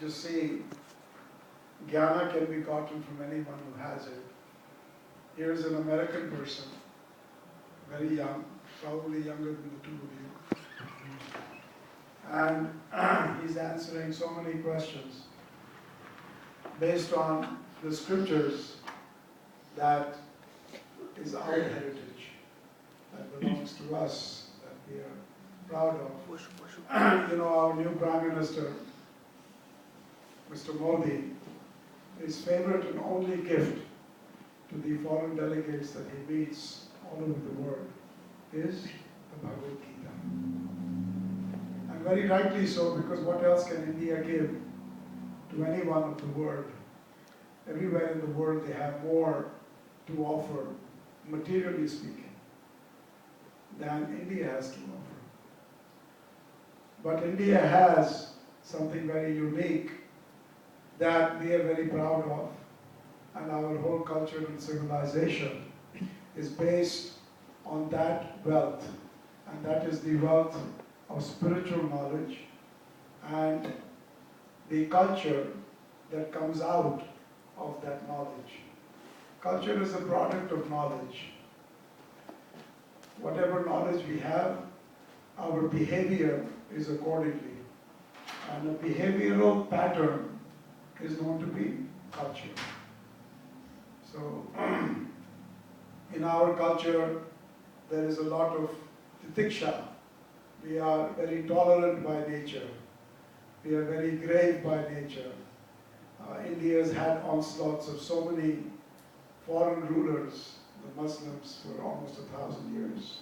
Just see, jnana can be gotten from anyone who has it. Here's an American person, very young, probably younger than the two of you. And he's answering so many questions based on the scriptures that is our heritage, that belongs to us, that we are proud of. You know, our new Prime Minister, Mr. Modi, his favorite and only gift to the foreign delegates that he meets all over the world is the Bhagavad Gita. And very rightly so, because what else can India give to anyone of the world? Everywhere in the world they have more to offer, materially speaking, than India has to offer. But India has something very unique that we are very proud of, and our whole culture and civilization is based on that wealth, and that is the wealth of spiritual knowledge and the culture that comes out of that knowledge. Culture is a product of knowledge. Whatever knowledge we have, our behavior is accordingly. And a behavioral pattern is known to be culture. So, in our culture, there is a lot of titiksha. We are very tolerant by nature. We are very grave by nature. India has had onslaughts of so many foreign rulers, the Muslims for almost 1,000 years,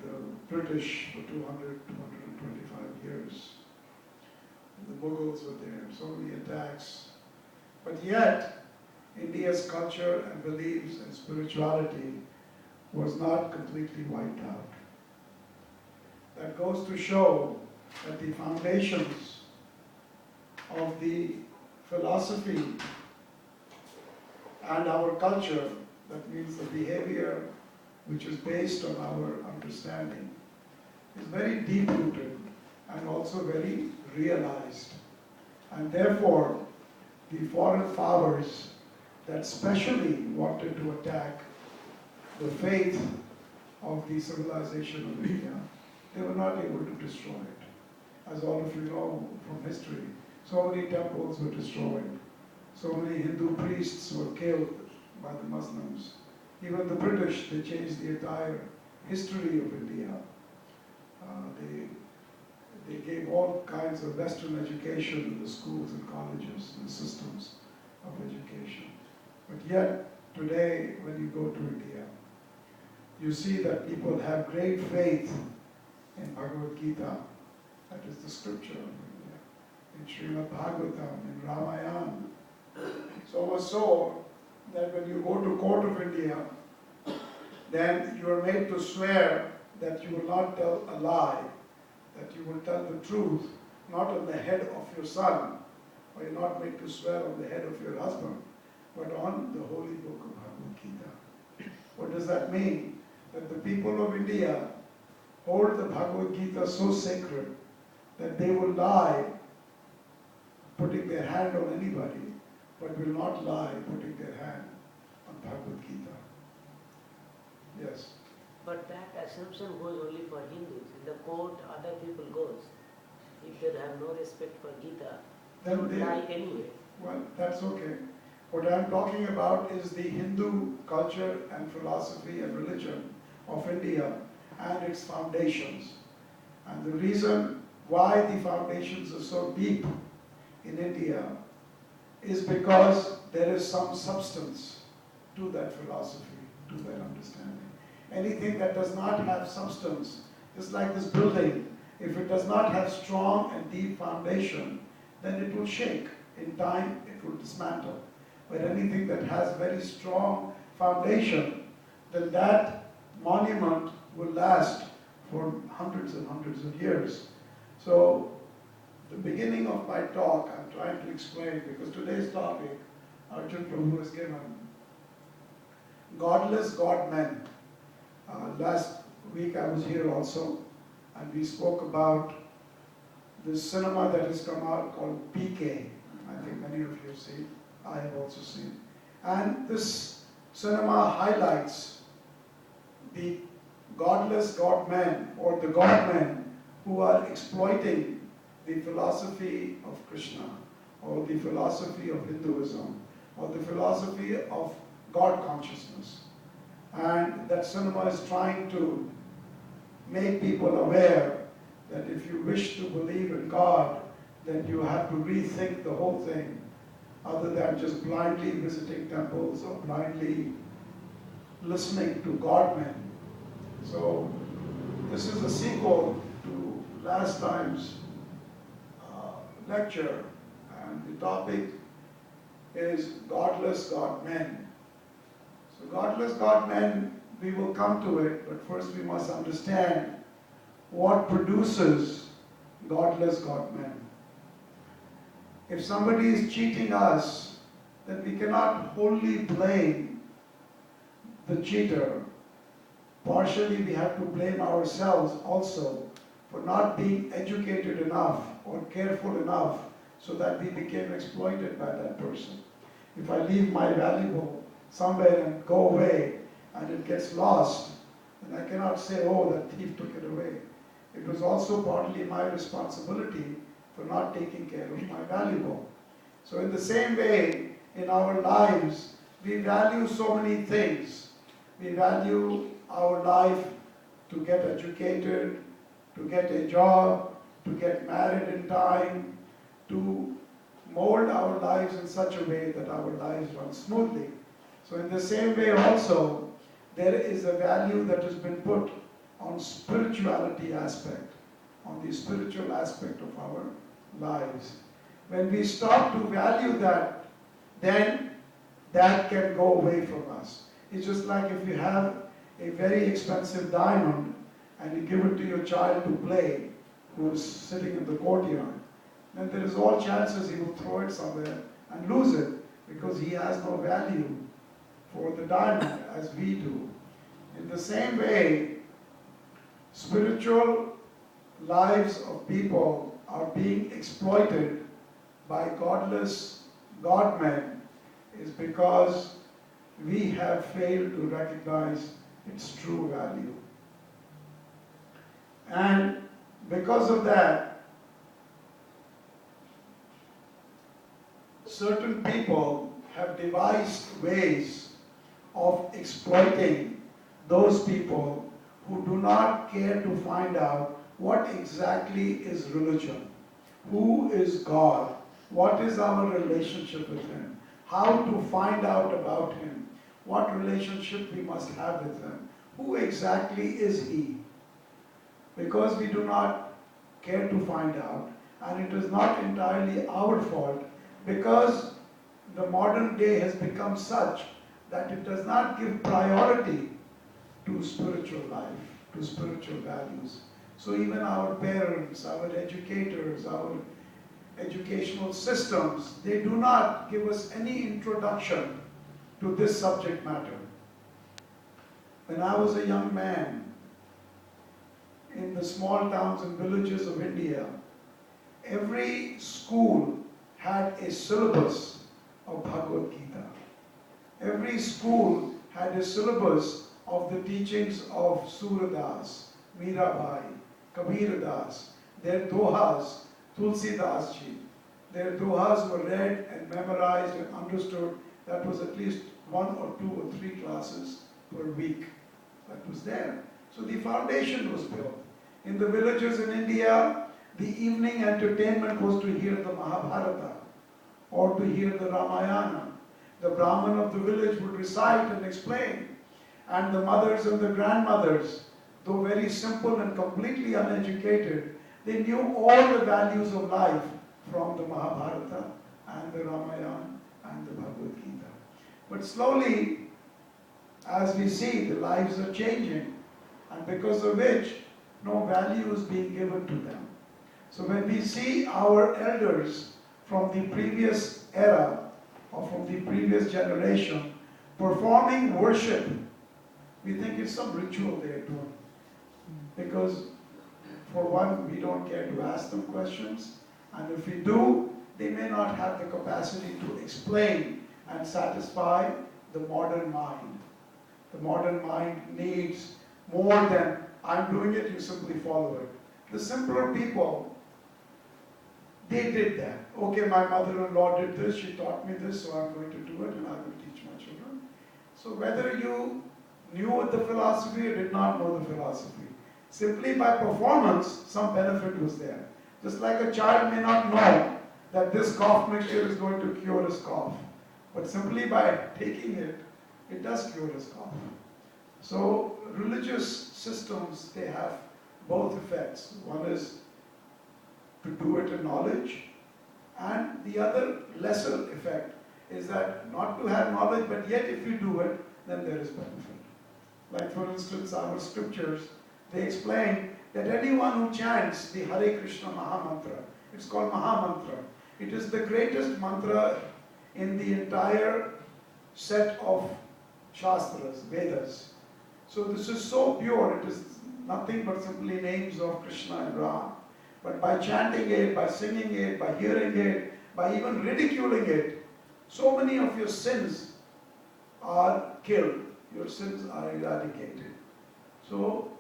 the British for 225 years, the Mughals were there, so many attacks. But yet, India's culture and beliefs and spirituality was not completely wiped out. That goes to show that the foundations of the philosophy and our culture, that means the behavior which is based on our understanding, is very deep-rooted and also very realized. And therefore, the foreign powers that specially wanted to attack the faith of the civilization of India, they were not able to destroy it. As all of you know from history, so many temples were destroyed. So many Hindu priests were killed by the Muslims. Even the British, they changed the entire history of India. They gave all kinds of Western education in the schools and colleges and systems of education. But yet, today, when you go to India, you see that people have great faith in Bhagavad Gita, that is the scripture of India, in Srimad Bhagavatam, in Ramayana. So much so that when you go to court of India, then you are made to swear that you will not tell a lie, that you will tell the truth, not on the head of your son, or you're not made to swear on the head of your husband, but on the holy book of Bhagavad Gita. What does that mean? That the people of India hold the Bhagavad Gita so sacred that they will lie putting their hand on anybody, but will not lie putting their hand on Bhagavad Gita. Yes? But that assumption goes only for Hindus. In the court, other people goes. If they have no respect for Gita, they would lie anyway. Well, that's okay. What I'm talking about is the Hindu culture and philosophy and religion of India and its foundations. And the reason why the foundations are so deep in India is because there is some substance to that philosophy, to that understanding. Anything that does not have substance, just like this building, if it does not have strong and deep foundation, then it will shake. In time, it will dismantle. But anything that has very strong foundation, then that monument will last for hundreds and hundreds of years. So, the beginning of my talk, I'm trying to explain, because today's topic, Arjun Prabhu has given, Godless, Godmen. Last week I was here also, and we spoke about this cinema that has come out called PK. I think many of you have seen. I have also seen. And this cinema highlights the godless Godmen or the Godmen who are exploiting the philosophy of Krishna or the philosophy of Hinduism or the philosophy of God consciousness. And that cinema is trying to make people aware that if you wish to believe in God, then you have to rethink the whole thing, other than just blindly visiting temples or blindly listening to Godmen. So this is a sequel to last time's lecture, and the topic is Godless Godmen. So Godless Godmen, we will come to it, but first we must understand what produces godless Godmen. If somebody is cheating us, then we cannot wholly blame the cheater. Partially we have to blame ourselves also for not being educated enough or careful enough so that we became exploited by that person. If I leave my valuable somewhere and go away and it gets lost, then I cannot say, oh, that thief took it away. It was also partly my responsibility for not taking care of my valuable. So in the same way, in our lives, we value so many things. We value our life to get educated, to get a job, to get married in time, to mold our lives in such a way that our lives run smoothly. So in the same way also, there is a value that has been put on spirituality aspect, on the spiritual aspect of our lives. When we stop to value that, then that can go away from us. It's just like if you have a very expensive diamond and you give it to your child to play, who is sitting in the courtyard, then there is all chances he will throw it somewhere and lose it because he has no value for the diamond as we do. In the same way, spiritual lives of people are being exploited by godless Godmen is because we have failed to recognize its true value. And because of that, certain people have devised ways of exploiting those people who do not care to find out what exactly is religion, who is God, what is our relationship with Him, how to find out about Him, what relationship we must have with Him, who exactly is He. Because we do not care to find out, and it is not entirely our fault, because the modern day has become such that it does not give priority to spiritual life, to spiritual values. So even our parents, our educators, our educational systems, they do not give us any introduction to this subject matter. When I was a young man, in the small towns and villages of India, every school had a syllabus of Bhagavad Gita. Every school had a syllabus of the teachings of Suradas, Mirabai, Kabirdas, their dohas, Tulsidas ji. Their dohas were read and memorized and understood. That was at least 1 or 2 or 3 classes per week. That was there. So the foundation was built. In the villages in India, the evening entertainment was to hear the Mahabharata or to hear the Ramayana. The Brahmin of the village would recite and explain. And the mothers and the grandmothers, though very simple and completely uneducated, they knew all the values of life from the Mahabharata and the Ramayana and the Bhagavad Gita. But slowly, as we see, the lives are changing, and because of which no value is being given to them. So when we see our elders from the previous era or from the previous generation performing worship, we think it's some ritual they are doing. Because For one, we don't care to ask them questions, and if we do, they may not have the capacity to explain and satisfy the modern mind. The modern mind needs more than, I'm doing it, you simply follow it. The simpler people, they did that. Okay, my mother-in-law did this, she taught me this, so I'm going to do it and I will teach my children. So whether you knew the philosophy or did not know the philosophy, simply by performance, some benefit was there. Just like a child may not know that this cough mixture is going to cure his cough, but simply by taking it, it does cure his cough. So religious systems, they have both effects. One is to do it in knowledge, and the other lesser effect is that not to have knowledge, but yet if you do it, then there is benefit. Like for instance, our scriptures, they explain that anyone who chants the Hare Krishna Maha Mantra, it's called Maha Mantra. It is the greatest mantra in the entire set of Shastras, Vedas. So this is so pure, it is nothing but simply names of Krishna and Radha. But by chanting it, by singing it, by hearing it, by even ridiculing it, so many of your sins are killed, your sins are eradicated. So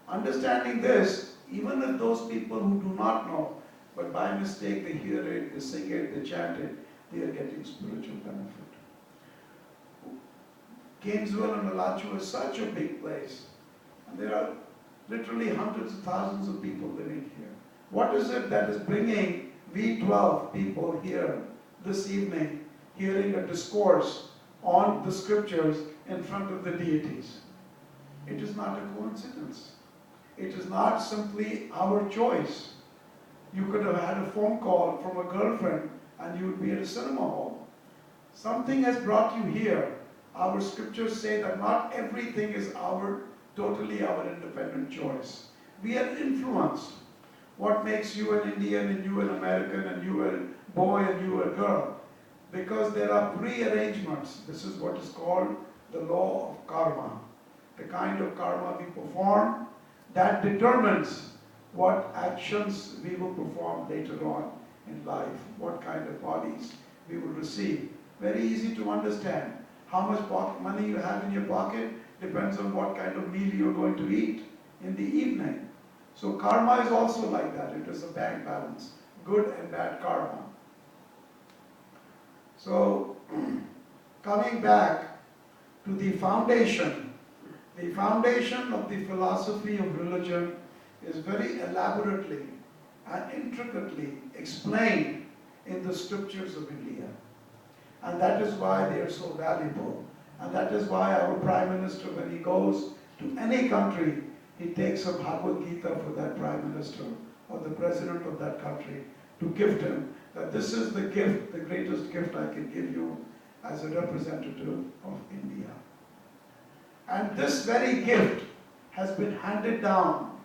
understanding this, even if those people who do not know, but by mistake they hear it, they sing it, they chant it, they are getting spiritual benefit. Gainesville and Alachua is such a big place, and there are literally hundreds of thousands of people living here. What is it that is bringing we 12 people here this evening, hearing a discourse on the scriptures in front of the deities? It is not a coincidence. It is not simply our choice. You could have had a phone call from a girlfriend and you would be at a cinema hall. Something has brought you here. Our scriptures say that not everything is totally our independent choice. We are influenced. What makes you an Indian and you an American and you a boy and you a girl? Because there are pre-arrangements. This is what is called the law of karma. The kind of karma we perform, that determines what actions we will perform later on in life, what kind of bodies we will receive. Very easy to understand. How much money you have in your pocket depends on what kind of meal you're going to eat in the evening. So karma is also like that. It is a bank balance, good and bad karma. So coming back to the foundation of the philosophy of religion is very elaborately and intricately explained in the scriptures of India. And that is why they are so valuable. And that is why our Prime Minister, when he goes to any country, he takes a Bhagavad Gita for that Prime Minister or the President of that country to gift him, that this is the gift, the greatest gift I can give you as a representative of India. And this very gift has been handed down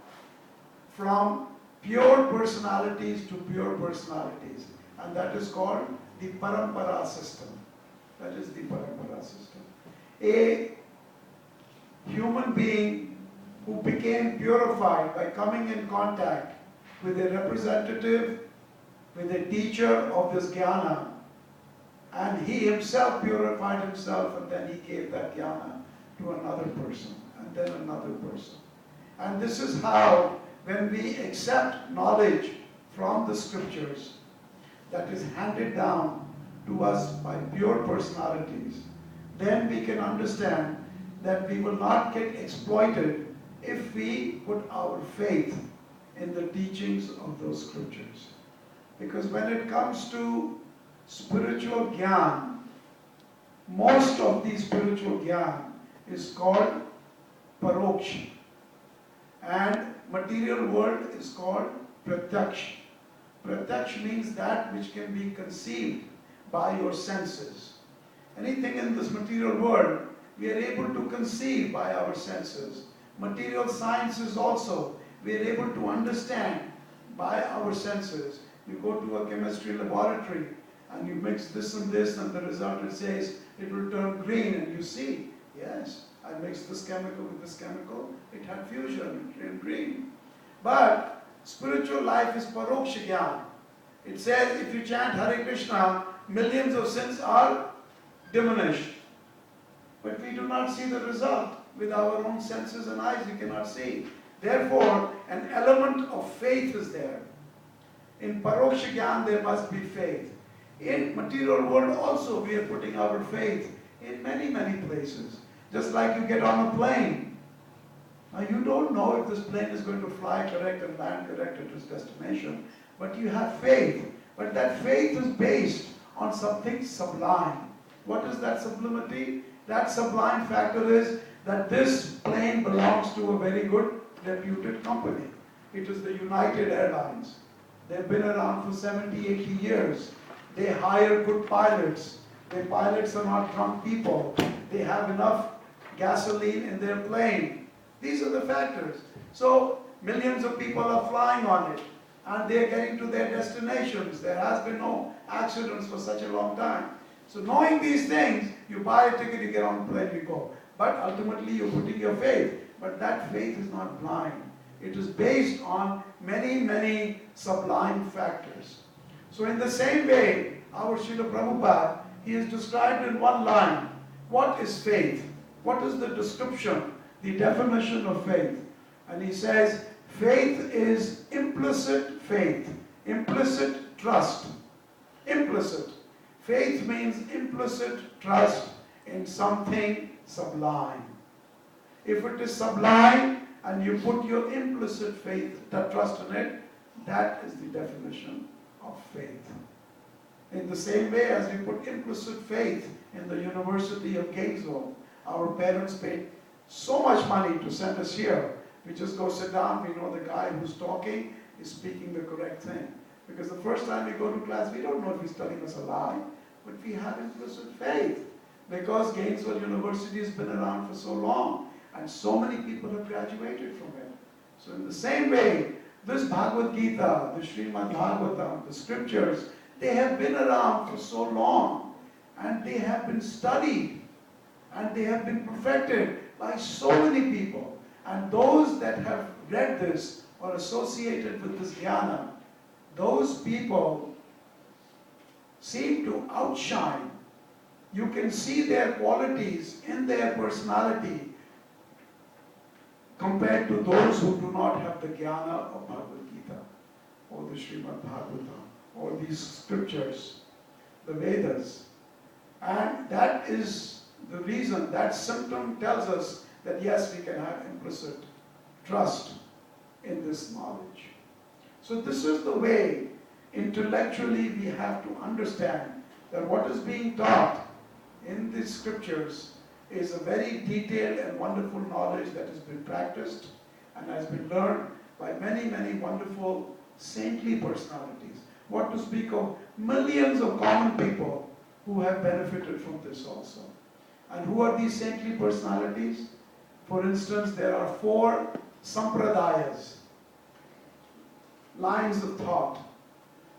from pure personalities to pure personalities. And that is called the parampara system. That is the parampara system. A human being who became purified by coming in contact with a representative, with a teacher of this jnana, and he himself purified himself, and then he gave that jnana to another person, and then another person. And this is how, when we accept knowledge from the scriptures that is handed down to us by pure personalities, then we can understand that we will not get exploited if we put our faith in the teachings of those scriptures. Because when it comes to spiritual jnana, most of the spiritual jnana is called paroksha, and material world is called pratyaksh. Pratyaksh means that which can be conceived by your senses. Anything in this material world, we are able to conceive by our senses. Material sciences also, we are able to understand by our senses. You go to a chemistry laboratory and you mix this and the result it says it will turn green, and you see, yes, I mixed this chemical with this chemical, it had fusion, it turned green. But Spiritual life is paroksha jnana. It says if you chant Hare Krishna, millions of sins are diminished. But we do not see the result. With our own senses and eyes, we cannot see. Therefore, an element of faith is there. In paroksha jnana, there must be faith. In material world also, we are putting our faith in many, many places. Just like you get on a plane. Now, you don't know if this plane is going to fly correct and land correct at its destination, but you have faith. But that faith is based on something sublime. What is that sublimity? That sublime factor is that this plane belongs to a very good, reputed company. It is the United Airlines. They've been around for 70, 80 years. They hire good pilots. Their pilots are not drunk people. They have enough gasoline in their plane. These are the factors. So millions of people are flying on it and they're getting to their destinations. There has been no accidents for such a long time. So knowing these things, you buy a ticket, you get on the plane, you go. But ultimately you're putting your faith. But that faith is not blind. It is based on many, many sublime factors. So in the same way, our Srila Prabhupada, he is described in one line. What is faith? What is the description, the definition of faith? And he says, faith is implicit faith, implicit trust. Implicit. Faith means implicit trust in something sublime. If it is sublime and you put your implicit faith, that trust in it, that is the definition of faith. In the same way as we put implicit faith in the University of Gainesville, our parents paid so much money to send us here. We just go sit down, we know the guy who's talking is speaking the correct thing. Because the first time we go to class, we don't know if he's telling us a lie, but we have implicit faith. Because Gainesville University has been around for so long, and so many people have graduated from it. So in the same way, this Bhagavad Gita, the Srimad Bhagavatam, the scriptures, they have been around for so long, and they have been studied, and they have been perfected by so many people. And those that have read this or associated with this jnana, those people seem to outshine. You can see their qualities in their personality compared to those who do not have the jnana of Bhagavad Gita or the Srimad Bhagavatam or these scriptures, the Vedas. And that is the reason, that symptom tells us that yes, we can have implicit trust in this knowledge. So this is the way intellectually we have to understand that what is being taught in these scriptures is a very detailed and wonderful knowledge that has been practiced and has been learned by many, many wonderful saintly personalities. What to speak of millions of common people who have benefited from this also. And who are these saintly personalities? For instance, there are 4 sampradayas, lines of thought.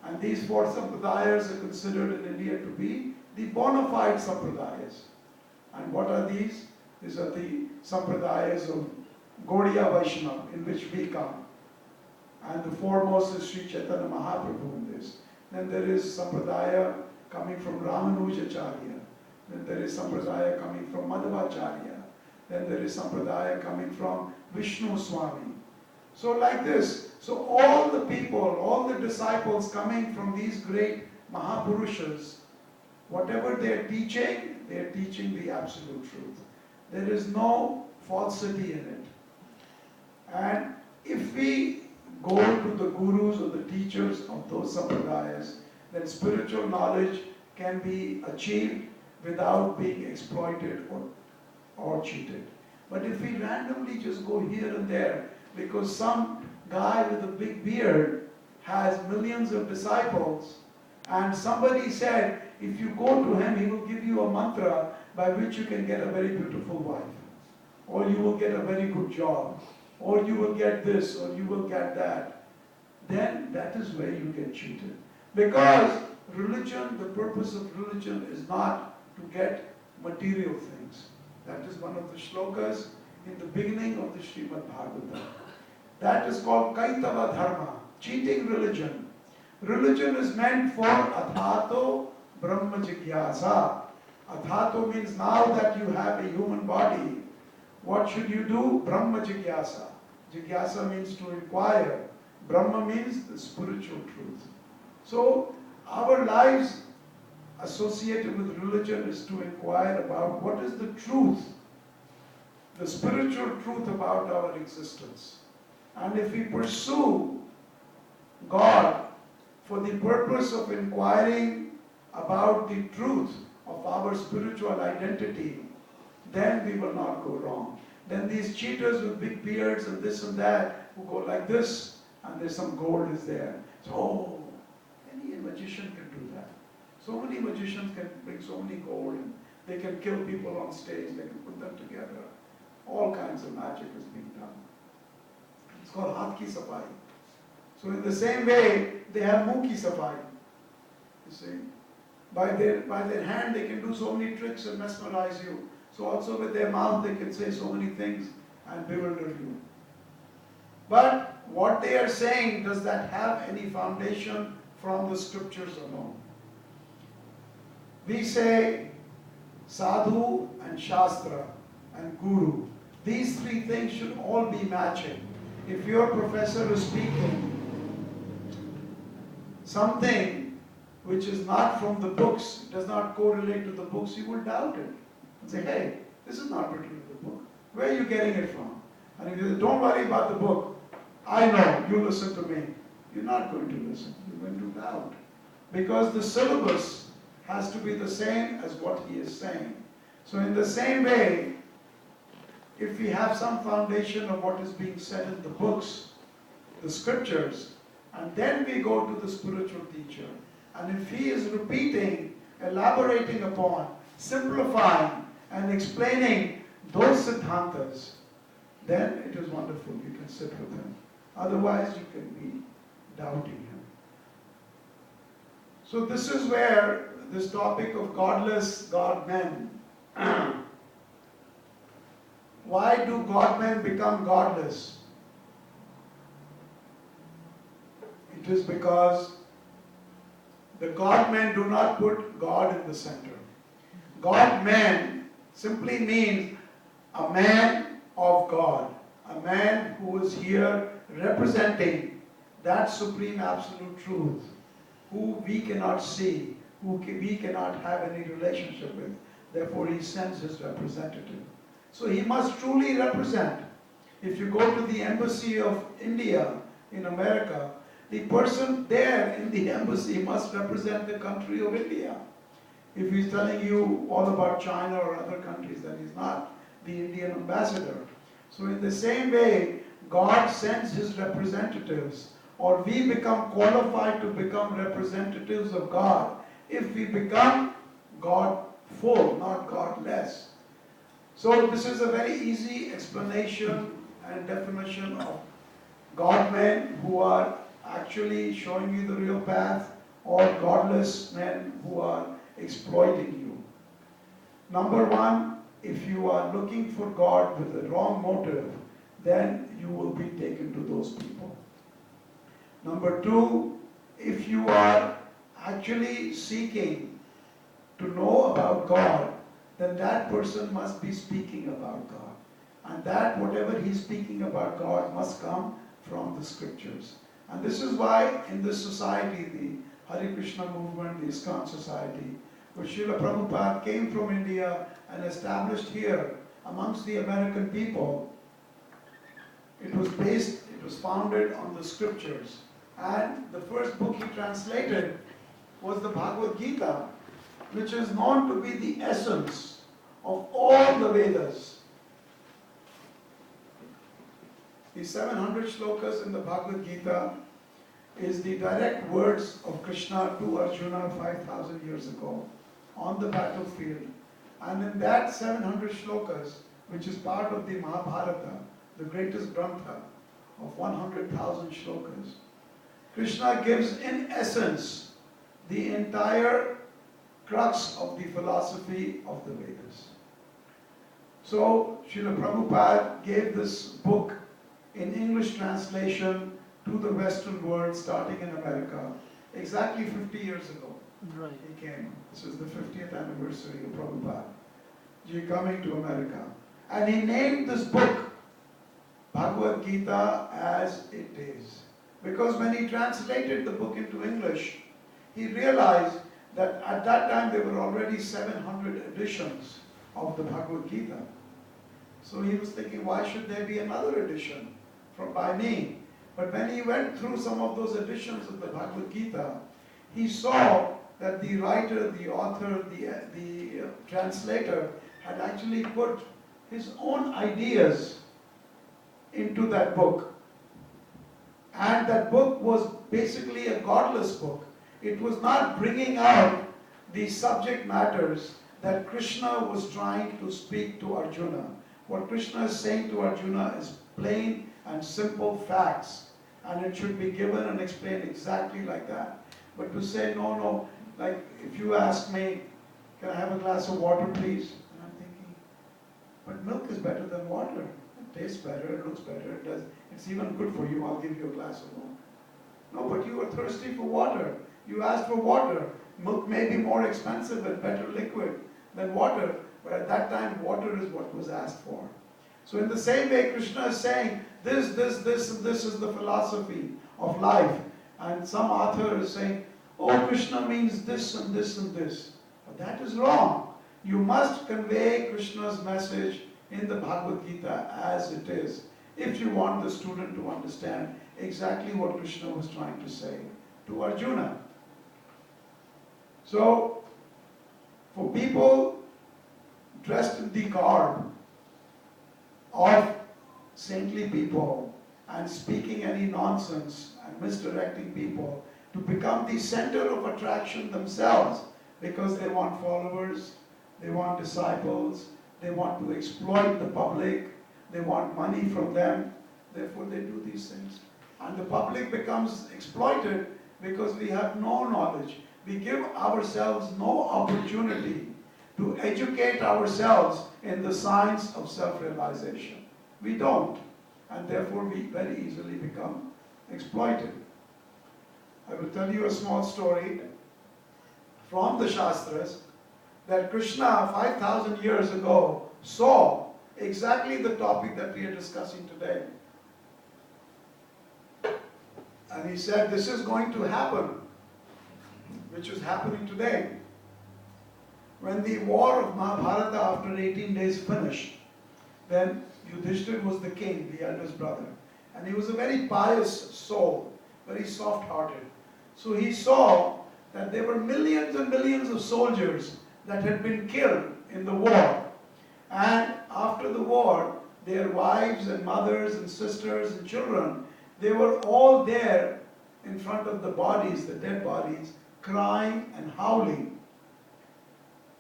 And these 4 sampradayas are considered in India to be the bona fide sampradayas. And what are these? These are the sampradayas of Gaudiya Vaishnava, in which we come. And the foremost is Sri Chaitanya Mahaprabhu in this. Then there is sampradaya coming from Ramanujacharya. Then there is sampradaya coming from Madhvacharya. Then there is sampradaya coming from Vishnu Swami. So like this. So all the people, all the disciples coming from these great Mahapurushas, whatever they are teaching the absolute truth. There is no falsity in it. And if we go to the gurus or the teachers of those sampradayas, then spiritual knowledge can be achieved without being exploited or cheated. But if we randomly just go here and there, because some guy with a big beard has millions of disciples, and somebody said, if you go to him, he will give you a mantra by which you can get a very beautiful wife, or you will get a very good job, or you will get this, or you will get that. Then that is where you get cheated. Because religion, the purpose of religion is not to get material things. That is one of the shlokas in the beginning of the Srimad Bhagavatam. That is called Kaitava Dharma, cheating religion. Religion is meant for Athato Brahma Jigyasa. Athato means now that you have a human body, what should you do? Brahma Jigyasa. Jigyasa means to inquire. Brahma means the spiritual truth. So our lives associated with religion is to inquire about what is the truth, the spiritual truth about our existence. And if we pursue God for the purpose of inquiring about the truth of our spiritual identity, then we will not go wrong. Then these cheaters with big beards and this and that, who go like this, and there's some gold is there. So, oh, any magician can do that. So many magicians can bring so many gold, and they can kill people on stage, they can put them together. All kinds of magic is being done. It's called Hath Ki Safai. So in the same way, they have Muh Ki Safai. You see? By their hand they can do so many tricks and mesmerize you. So also with their mouth they can say so many things and bewilder you. But what they are saying, does that have any foundation from the scriptures alone? We say Sadhu and Shastra and Guru. These three things should all be matching. If your professor is speaking something which is not from the books, does not correlate to the books, you will doubt it. And say, hey, this is not written in the book. Where are you getting it from? And if you say, don't worry about the book, I know, you listen to me. You're not going to listen. You're going to doubt. Because the syllabus has to be the same as what he is saying. So in the same way, if we have some foundation of what is being said in the books, the scriptures, and then we go to the spiritual teacher, and if he is repeating, elaborating upon, simplifying, and explaining those siddhantas, then it is wonderful. You can sit with him. Otherwise, you can be doubting him. So this is where this topic of godless, Godmen. Why do Godmen become godless? It is because the Godmen do not put God in the center. Godmen simply means a man of God, a man who is here representing that supreme absolute truth, who we cannot see, who we cannot have any relationship with. Therefore, he sends his representative. So he must truly represent. If you go to the embassy of India in America, the person there in the embassy must represent the country of India. If he's telling you all about China or other countries, then he's not the Indian ambassador. So in the same way, God sends his representatives, or we become qualified to become representatives of God if we become God-full, not godless. So this is a very easy explanation and definition of Godmen who are actually showing you the real path, or godless men who are exploiting you. Number one, if you are looking for God with the wrong motive, then you will be taken to those people. Number two, if you are actually seeking to know about God, then that person must be speaking about God. And that whatever he's speaking about God must come from the scriptures. And this is why in this society, the Hare Krishna movement, the ISKCON society, where Srila Prabhupada came from India and established here amongst the American people, it was founded on the scriptures. And the first book he translated was the Bhagavad Gita, which is known to be the essence of all the Vedas. The 700 shlokas in the Bhagavad Gita is the direct words of Krishna to Arjuna 5,000 years ago on the battlefield. And in that 700 shlokas, which is part of the Mahabharata, the greatest grantha of 100,000 shlokas, Krishna gives in essence the entire crux of the philosophy of the Vedas. So Srila Prabhupada gave this book in English translation to the Western world starting in America exactly 50 years ago. Right. He came. This is the 50th anniversary of Prabhupada. He coming to America. And he named this book Bhagavad Gita as it is. Because when he translated the book into English, he realized that at that time there were already 700 editions of the Bhagavad Gita. So he was thinking, why should there be another edition by me? But when he went through some of those editions of the Bhagavad Gita, he saw that the writer, the author, the translator had actually put his own ideas into that book. And that book was basically a godless book. It was not bringing out the subject matters that Krishna was trying to speak to Arjuna. What Krishna is saying to Arjuna is plain and simple facts. And it should be given and explained exactly like that. But to say, no, like if you ask me, can I have a glass of water please? And I'm thinking, but milk is better than water. It tastes better, it looks better, it does. It's even good for you, I'll give you a glass of milk. No, but you are thirsty for water. You asked for water. Milk may be more expensive and better liquid than water, but at that time water is what was asked for. So in the same way, Krishna is saying, this, and this is the philosophy of life. And some author is saying, oh, Krishna means this and this and this. But that is wrong. You must convey Krishna's message in the Bhagavad Gita as it is, if you want the student to understand exactly what Krishna was trying to say to Arjuna. So, for people dressed in the garb of saintly people and speaking any nonsense and misdirecting people to become the center of attraction themselves because they want followers, they want disciples, they want to exploit the public, they want money from them, therefore they do these things. And the public becomes exploited because we have no knowledge. We give ourselves no opportunity to educate ourselves in the science of self-realization. We don't. And therefore we very easily become exploited. I will tell you a small story from the Shastras that Krishna 5,000 years ago saw exactly the topic that we are discussing today. And he said, this is going to happen, which is happening today. When the war of Mahabharata after 18 days finished, then Yudhishthira was the king, the eldest brother. And he was a very pious soul, very soft-hearted. So he saw that there were millions and millions of soldiers that had been killed in the war. And after the war, their wives and mothers and sisters and children, they were all there in front of the bodies, the dead bodies, crying and howling.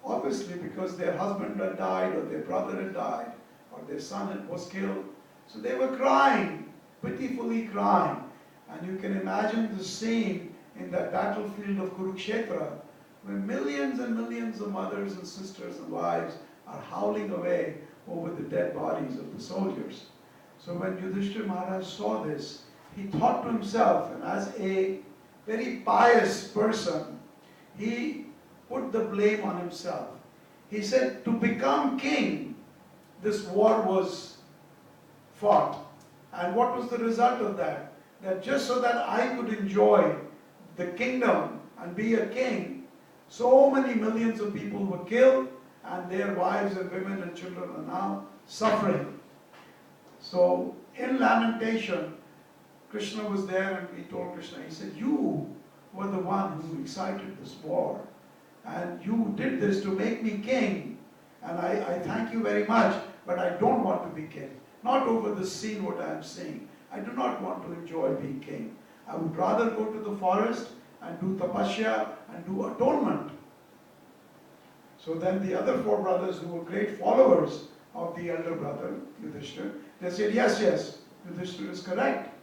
Obviously because their husband had died, or their brother had died, or their son was killed. So they were crying, pitifully crying. And you can imagine the scene in that battlefield of Kurukshetra, where millions and millions of mothers and sisters and wives are howling away over the dead bodies of the soldiers. So when Yudhishthira Maharaj saw this, he thought to himself, and as a very pious person, he put the blame on himself. He said, to become king, this war was fought. And what was the result of that? That just so that I could enjoy the kingdom and be a king, so many millions of people were killed, and their wives and women and children are now suffering. So in lamentation, Krishna was there, and he told Krishna, he said, you were the one who excited this war, and you did this to make me king, and I thank you very much, but I don't want to be king. Not over this scene what I am seeing. I do not want to enjoy being king. I would rather go to the forest and do tapasya and do atonement. So then the other four brothers, who were great followers of the elder brother, Yudhishthira, they said, yes, Yudhishthira is correct.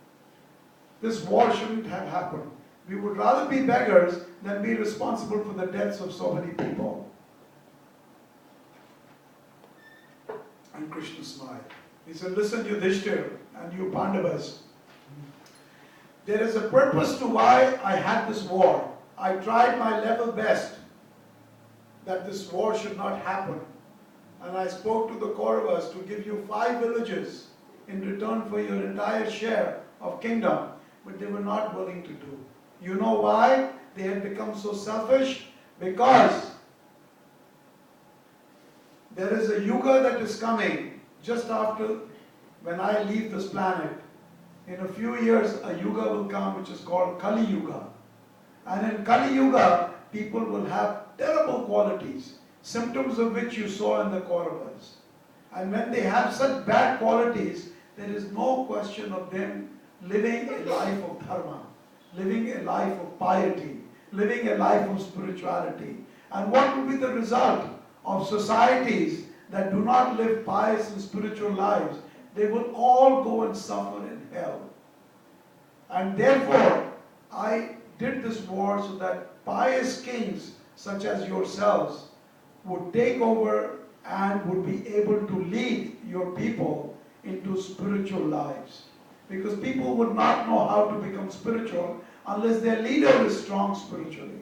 This war shouldn't have happened. We would rather be beggars than be responsible for the deaths of so many people. And Krishna smiled. He said, listen, Yudhishthira, and you Pandavas. There is a purpose to why I had this war. I tried my level best that this war should not happen. And I spoke to the Kauravas to give you 5 villages in return for your entire share of kingdom, but they were not willing to do. You know why they had become so selfish? Because there is a yuga that is coming just after when I leave this planet. In a few years, a yuga will come which is called Kali Yuga. And in Kali Yuga, people will have terrible qualities, symptoms of which you saw in the Kauravas. And when they have such bad qualities, there is no question of them living a life of dharma, living a life of piety, living a life of spirituality. And what will be the result of societies that do not live pious and spiritual lives? They will all go and suffer in hell. And therefore, I did this war so that pious kings such as yourselves would take over and would be able to lead your people into spiritual lives. Because people would not know how to become spiritual unless their leader is strong spiritually.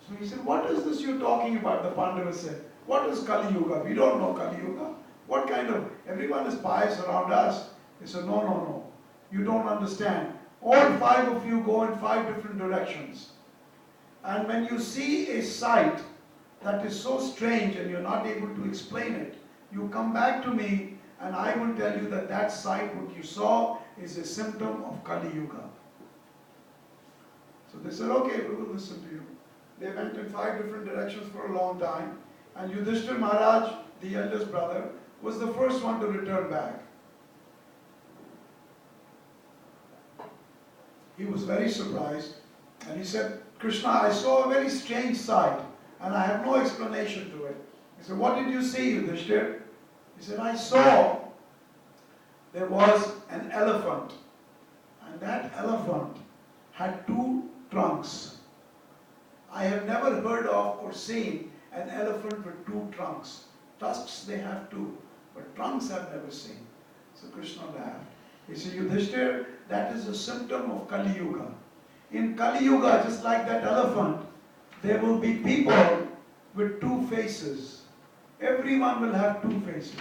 So he said, what is this you're talking about? The Pandavas said, what is Kali Yuga? We don't know Kali Yuga. What kind of, everyone is pious around us. He said, no. You don't understand. All 5 of you go in 5 different directions. And when you see a sight that is so strange and you're not able to explain it, you come back to me and I will tell you that that sight, what you saw, is a symptom of Kali Yuga. So they said, okay, we will listen to you. They went in 5 different directions for a long time. And Yudhishthira Maharaj, the eldest brother, was the first one to return back. He was very surprised and he said, Krishna, I saw a very strange sight and I have no explanation to it. He said, what did you see, Yudhishthira? He said, I saw there was an elephant and that elephant had 2 trunks. I have never heard of or seen an elephant with 2 trunks. Tusks they have 2, but trunks I've never seen. So Krishna laughed. He said, Yudhishthira, that is a symptom of Kali Yuga. In Kali Yuga, just like that elephant, there will be people with 2 faces. Everyone will have 2 faces.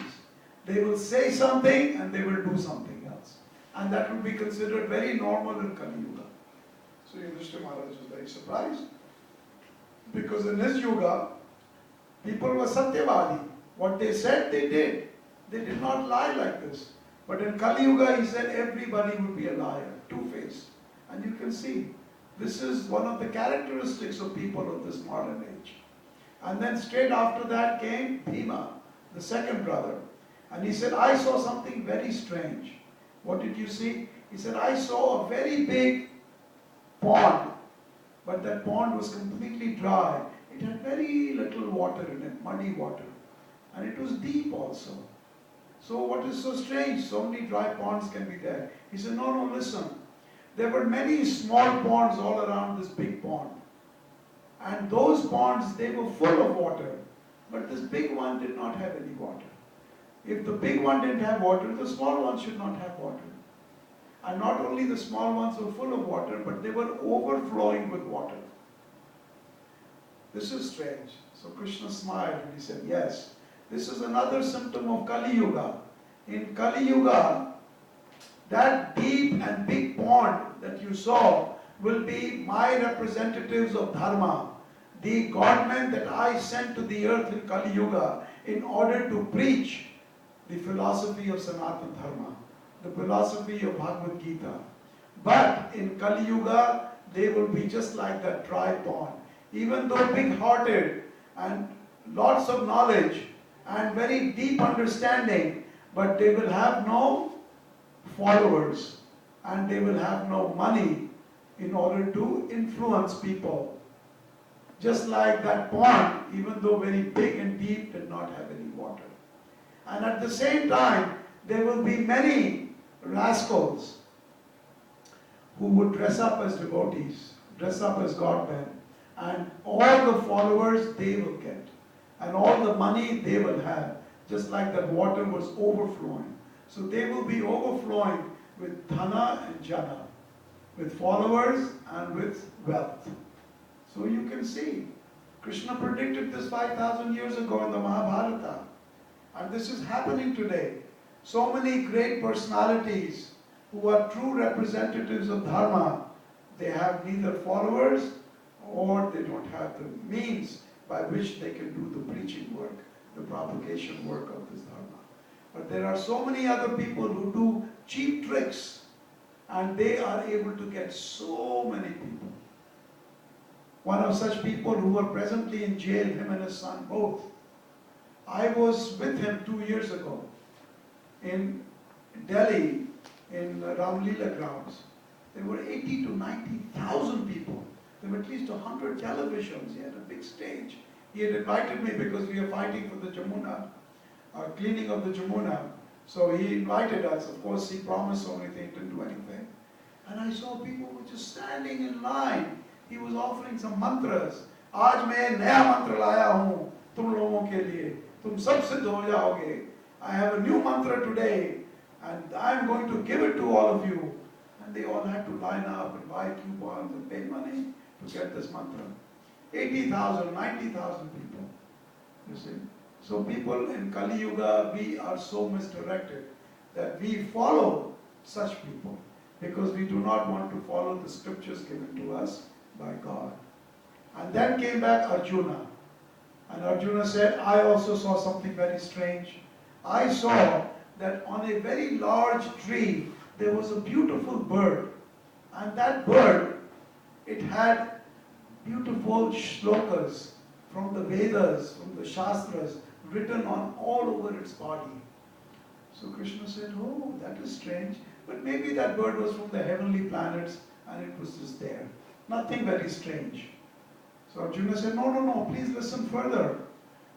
They will say something and they will do something else. And that will be considered very normal in Kali Yuga. So Yudhishthira Maharaj was very surprised. Because in his Yuga, people were Satyavadi. What they said, they did. They did not lie like this. But in Kali Yuga, he said everybody would be a liar, 2-faced. And you can see, this is one of the characteristics of people of this modern age. And then straight after that came Bhima, the second brother. And he said, I saw something very strange. What did you see? He said, I saw a very big pond. But that pond was completely dry. It had very little water in it, muddy water. And it was deep also. So what is so strange? So many dry ponds can be there. He said, no, listen. There were many small ponds all around this big pond. And those ponds, they were full of water. But this big one did not have any water. If the big one didn't have water, the small one should not have water. And not only the small ones were full of water, but they were overflowing with water. This is strange. So Krishna smiled and he said, yes, this is another symptom of Kali Yuga. In Kali Yuga, that deep and big pond that you saw will be my representatives of Dharma, the Godmen that I sent to the earth in Kali Yuga in order to preach the philosophy of Sanatana Dharma, the philosophy of Bhagavad Gita. But in Kali Yuga, they will be just like that dry pond. Even though big-hearted and lots of knowledge and very deep understanding, but they will have no followers and they will have no money in order to influence people. Just like that pond, even though very big and deep, did not have any water. And at the same time, there will be many rascals who would dress up as devotees, dress up as Godmen, and all the followers they will get, and all the money they will have, just like that water was overflowing. So they will be overflowing with dhana and jana, with followers and with wealth. So you can see, Krishna predicted this 5,000 years ago in the Mahabharata. And this is happening today. So many great personalities who are true representatives of Dharma, they have neither followers or they don't have the means by which they can do the preaching work, the propagation work of this Dharma. But there are so many other people who do cheap tricks and they are able to get so many people. One of such people who are presently in jail, him and his son both. I was with him 2 years ago in Delhi, in Ramlila grounds. There were 80 to 90,000 people. There were at least 100 televisions. He had a big stage. He had invited me because we are fighting for the Jamuna, cleaning of the Jamuna. So he invited us. Of course, he promised so many things, didn't do anything. And I saw people were just standing in line. He was offering some mantras. आज मैं नया मंत्र लाया हूँ तुम लोगों के लिए. तुम सब सिद्ध हो जाओगे. I have a new mantra today, and I am going to give it to all of you. And they all had to line up and buy coupons and pay money to get this mantra. 80,000, 90,000 people. You see. So people in Kali Yuga, we are so misdirected that we follow such people because we do not want to follow the scriptures given to us by God. And then came back Arjuna. And Arjuna said, I also saw something very strange. I saw that on a very large tree, there was a beautiful bird. And that bird, it had beautiful shlokas from the Vedas, from the Shastras, written on all over its body. So Krishna said, oh, that is strange. But maybe that bird was from the heavenly planets and it was just there. Nothing very strange. So Arjuna said, no, please listen further.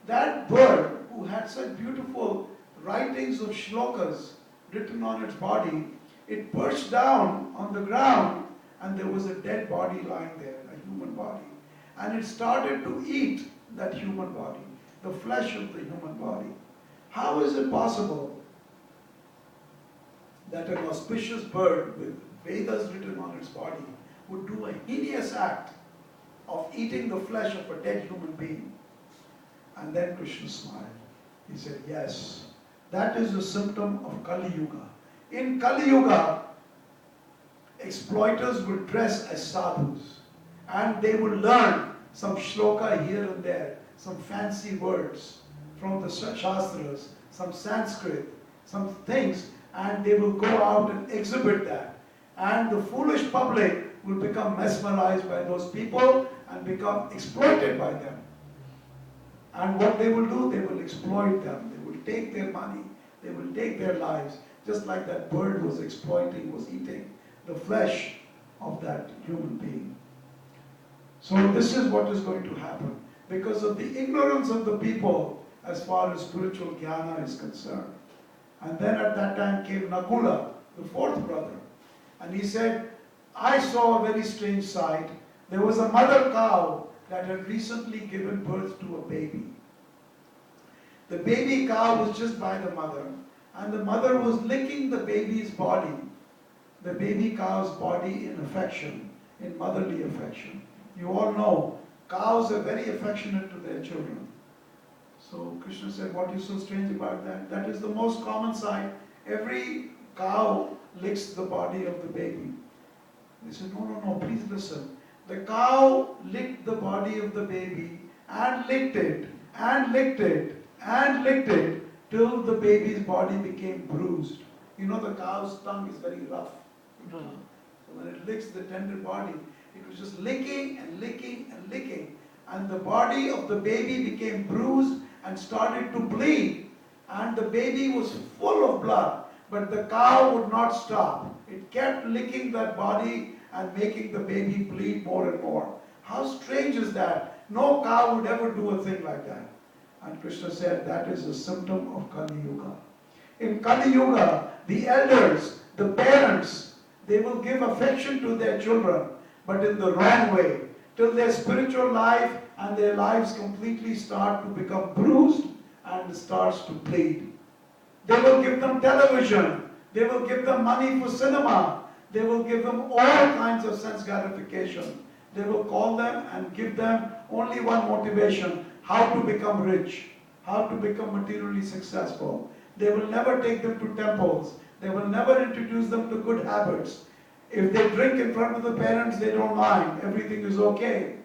That bird who had such beautiful writings of shlokas written on its body, it perched down on the ground and there was a dead body lying there, a human body. And it started to eat that human body, the flesh of the human body. How is it possible that an auspicious bird with Vedas written on its body would do a heinous act of eating the flesh of a dead human being? And then Krishna smiled. He said, yes, that is a symptom of Kali Yuga. In Kali Yuga, exploiters will dress as sadhus and they will learn some shloka here and there, some fancy words from the Shastras, some Sanskrit, some things, and they will go out and exhibit that. And the foolish public will become mesmerized by those people and become exploited by them. And what they will do, they will exploit them. They will take their money. They will take their lives. Just like that bird was exploiting, was eating the flesh of that human being. So this is what is going to happen. Because of the ignorance of the people as far as spiritual jnana is concerned. And then at that time came Nakula, the fourth brother. And he said, I saw a very strange sight. There was a mother cow that had recently given birth to a baby. The baby cow was just by the mother, and the mother was licking the baby's body, the baby cow's body in affection, in motherly affection. You all know, cows are very affectionate to their children. So Krishna said, what is so strange about that? That is the most common sight. Every cow licks the body of the baby. They said, no, please listen. The cow licked the body of the baby and licked it and licked it and licked it till the baby's body became bruised. You know the cow's tongue is very rough. So when it licks the tender body, it was just licking and licking and licking. And the body of the baby became bruised and started to bleed. And the baby was full of blood. But the cow would not stop. It kept licking that body and making the baby bleed more and more. How strange is that? No cow would ever do a thing like that. And Krishna said that is a symptom of Kali Yuga. In Kali Yuga, the elders, the parents, they will give affection to their children, but in the wrong way, till their spiritual life and their lives completely start to become bruised and starts to bleed. They will give them television. They will give them money for cinema. They will give them all kinds of sense gratification. They will call them and give them only one motivation: how to become rich, how to become materially successful. They will never take them to temples. They will never introduce them to good habits. If they drink in front of the parents, they don't mind. Everything is okay.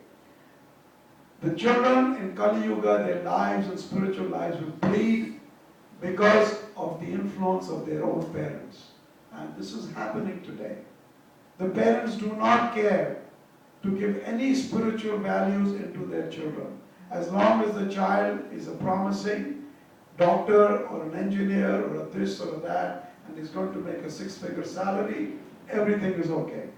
The children in Kali Yuga, their lives and spiritual lives will bleed because of the influence of their own parents. And this is happening today. The parents do not care to give any spiritual values into their children. As long as the child is a promising doctor or an engineer or a this or a that, and is going to make a 6-figure salary, everything is okay.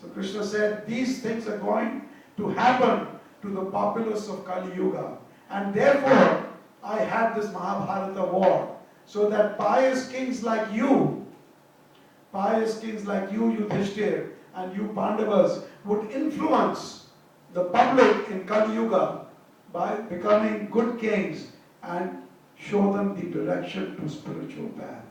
So Krishna said, these things are going to happen to the populace of Kali Yuga. And therefore, I had this Mahabharata war, so that pious kings like you, Yudhishthir, and you Pandavas, would influence the public in Kali Yuga by becoming good kings and show them the direction to spiritual path.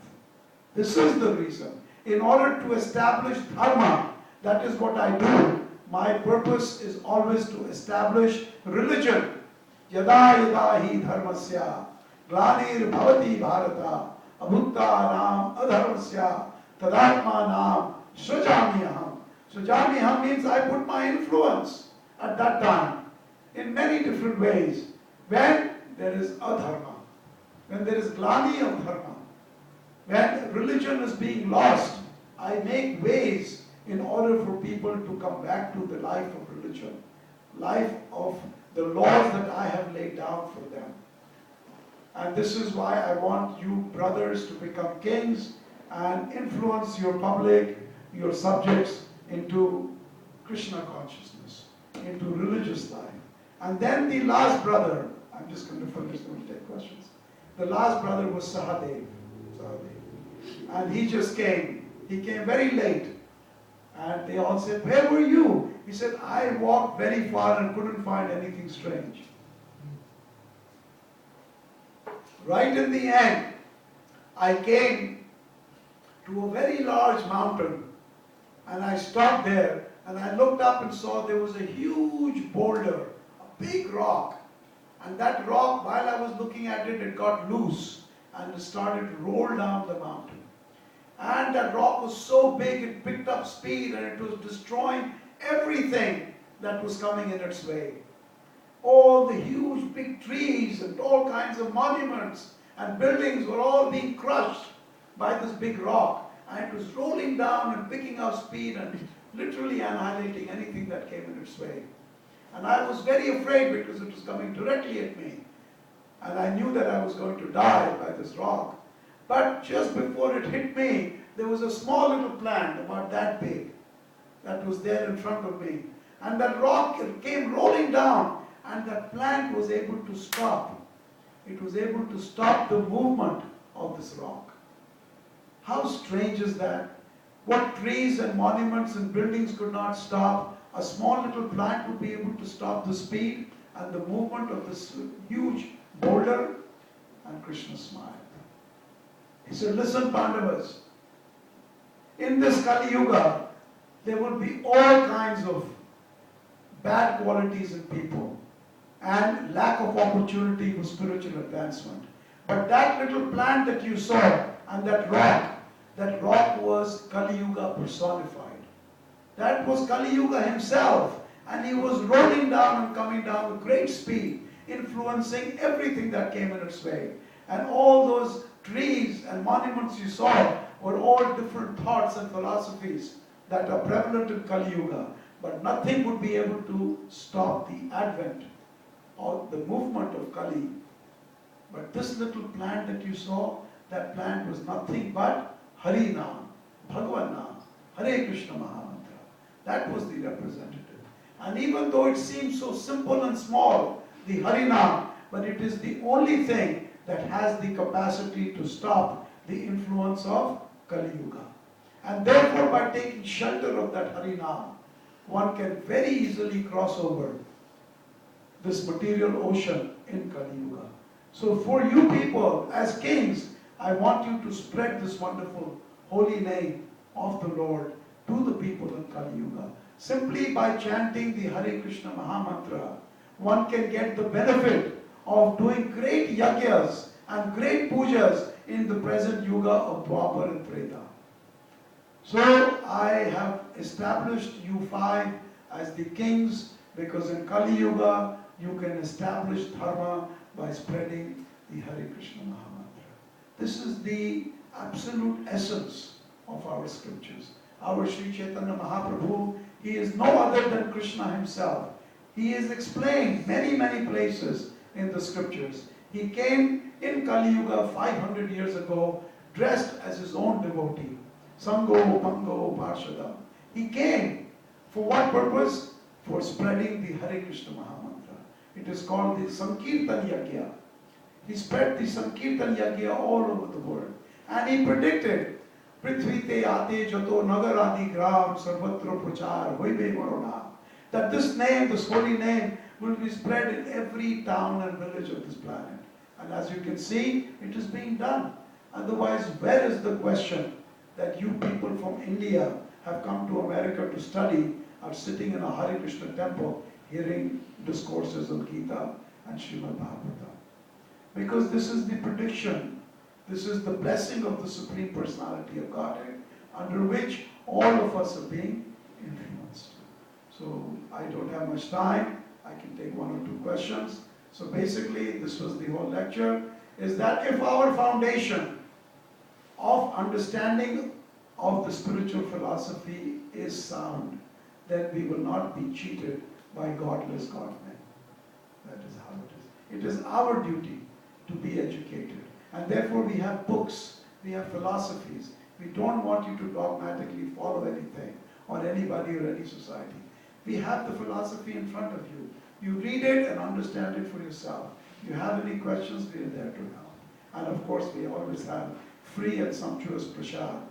This is the reason. In order to establish dharma, that is what I do. My purpose is always to establish religion. Yada yada hi dharmasya glanir bhavati bharata abhutta adharmasya tadatma srajamiham. Srajamiham means I put my influence at that time in many different ways. When there is adharma, when there is glani of dharma, when religion is being lost, I make ways in order for people to come back to the life of religion, life of the laws that I have laid down for them. And this is why I want you brothers to become kings and influence your public, your subjects into Krishna consciousness, into religious life. And then the last brother, I'm just going to finish, then we'll take questions. The last brother was Sahadev. And he just came. He came very late. And they all said, where were you? He said, I walked very far and couldn't find anything strange. Right in the end, I came to a very large mountain. And I stopped there and I looked up and saw there was a huge boulder, a big rock. And that rock, while I was looking at it, it got loose and it started to roll down the mountain. And that rock was so big, it picked up speed and it was destroying everything that was coming in its way. All the huge big trees and all kinds of monuments and buildings were all being crushed by this big rock. And it was rolling down and picking up speed and literally annihilating anything that came in its way. And I was very afraid because it was coming directly at me. And I knew that I was going to die by this rock. But just before it hit me, there was a small little plant about that big that was there in front of me. And that rock came rolling down and that plant was able to stop. It was able to stop the movement of this rock. How strange is that? What trees and monuments and buildings could not stop, a small little plant would be able to stop the speed and the movement of this huge boulder. And Krishna smiled. He said, listen, Pandavas, in this Kali Yuga, there will be all kinds of bad qualities in people and lack of opportunity for spiritual advancement. But that little plant that you saw and that rock was Kali Yuga personified. That was Kali Yuga himself, and he was rolling down and coming down with great speed, influencing everything that came in its way. And all those trees and monuments you saw were all different thoughts and philosophies that are prevalent in Kali Yuga. But nothing would be able to stop the advent or the movement of Kali. But this little plant that you saw, that plant was nothing but Hari Nam, Bhagavan Nam, Hare Krishna Mahamantra. That was the representative. And even though it seems so simple and small, the Hari Nam, but it is the only thing that has the capacity to stop the influence of Kali Yuga. And therefore, by taking shelter of that Hari Nam, one can very easily cross over this material ocean in Kali Yuga. So for you people, as kings, I want you to spread this wonderful holy name of the Lord to the people in Kali Yuga. Simply by chanting the Hare Krishna Mahamantra, one can get the benefit of doing great yagyas and great pujas in the present yuga of Dwapar and Treta. So I have established you five as the kings, because in Kali Yuga you can establish dharma by spreading the Hare Krishna Mahamantra. This is the absolute essence of our scriptures. Our Sri Chaitanya Mahaprabhu, he is no other than Krishna himself. He is explained many, many places in the scriptures. He came in Kali Yuga 500 years ago dressed as his own devotee. Sango, Pango, Parshadam. He came for what purpose? For spreading the Hare Krishna Mahamantra. It is called the Sankirtan Yagya. He spread the Sankirtan Yagya all over the world. And he predicted, Prithvi te ate jato nagaradi gram sarvatra prachar hoibe varona. That this name, this holy name, will be spread in every town and village of this planet. And as you can see, it is being done. Otherwise, where is the question that you people from India have come to America to study, are sitting in a Hare Krishna temple, hearing discourses on Gita and Srimad Bhagavatam? Because this is the prediction, this is the blessing of the Supreme Personality of Godhead, under which all of us are being influenced. So I don't have much time. I can take one or two questions. So basically, this was the whole lecture, is that if our foundation of understanding of the spiritual philosophy is sound, then we will not be cheated by godless Godmen. That is how it is. It is our duty to be educated. And therefore we have books, we have philosophies. We don't want you to dogmatically follow anything or anybody or any society. We have the philosophy in front of you. You read it and understand it for yourself. If you have any questions, we are there to help. And of course, we always have free and sumptuous prasad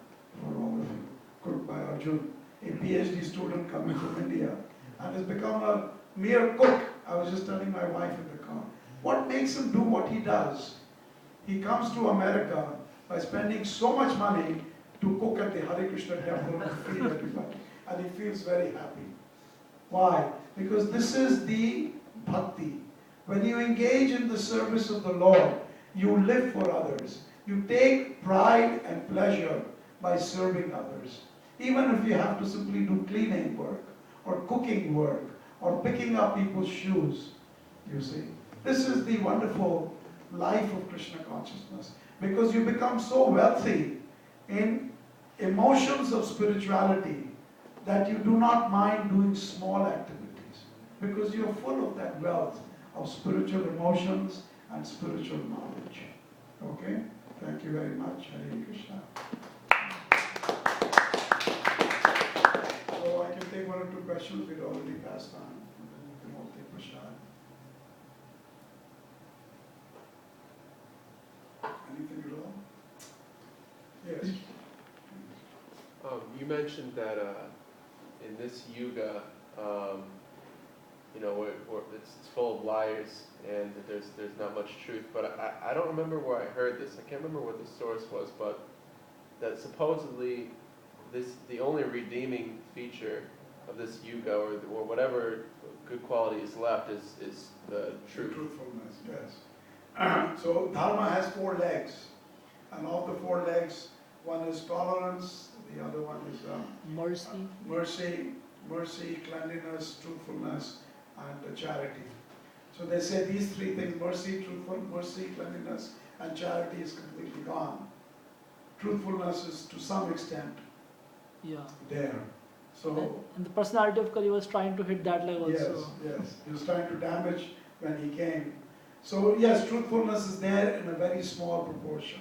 for all of you, cooked by Arjun, a PhD student coming from India, and has become a mere cook. I was just telling my wife in the car. What makes him do what he does? He comes to America by spending so much money to cook at the Hare Krishna temple and feed everybody. And he feels very happy. Why? Because this is the bhakti. When you engage in the service of the Lord, you live for others. You take pride and pleasure by serving others. Even if you have to simply do cleaning work, or cooking work, or picking up people's shoes, you see. This is the wonderful life of Krishna consciousness. Because you become so wealthy in emotions of spirituality that you do not mind doing small activities. Because you are full of that wealth of spiritual emotions and spiritual knowledge. Okay? Thank you very much. Hare Krishna. So I can take one or two questions. We've already passed on. You can all take prasad. Anything at all? Yes. You mentioned that in this yuga, it's full of liars and that there's not much truth. But I don't remember where I heard this. I can't remember what the source was, but that supposedly the only redeeming feature of this yuga or whatever good quality is left is the truth. Truthfulness, yes. So dharma has 4 legs, and of the 4 legs, one is tolerance, the other one is mercy, cleanliness, truthfulness, and charity. So they say these 3 things: mercy, cleanliness, and charity is completely gone. Truthfulness is to some extent there. So and the personality of Kali was trying to hit that level. Yes, yes. He was trying to damage when he came. So yes, truthfulness is there in a very small proportion,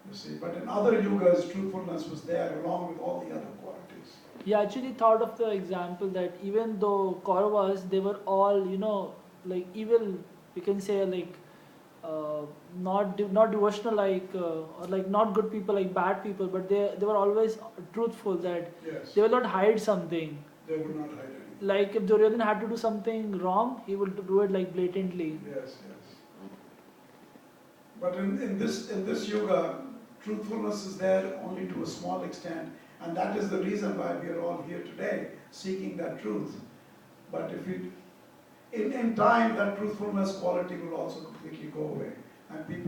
you see. But in other yugas, truthfulness was there along with all the other qualities. He actually thought of the example that even though Kauravas, they were all, like evil, you can say, like not devotional, like or like not good people, like bad people, but they were always truthful, that Yes. they will not hide something. They would not hide anything. Like if Duryodhana had to do something wrong, he would do it like blatantly. Yes, yes. But in this yuga, truthfulness is there only to a small extent, and that is the reason why we are all here today, seeking that truth. But if in time, that truthfulness quality will also completely go away, and people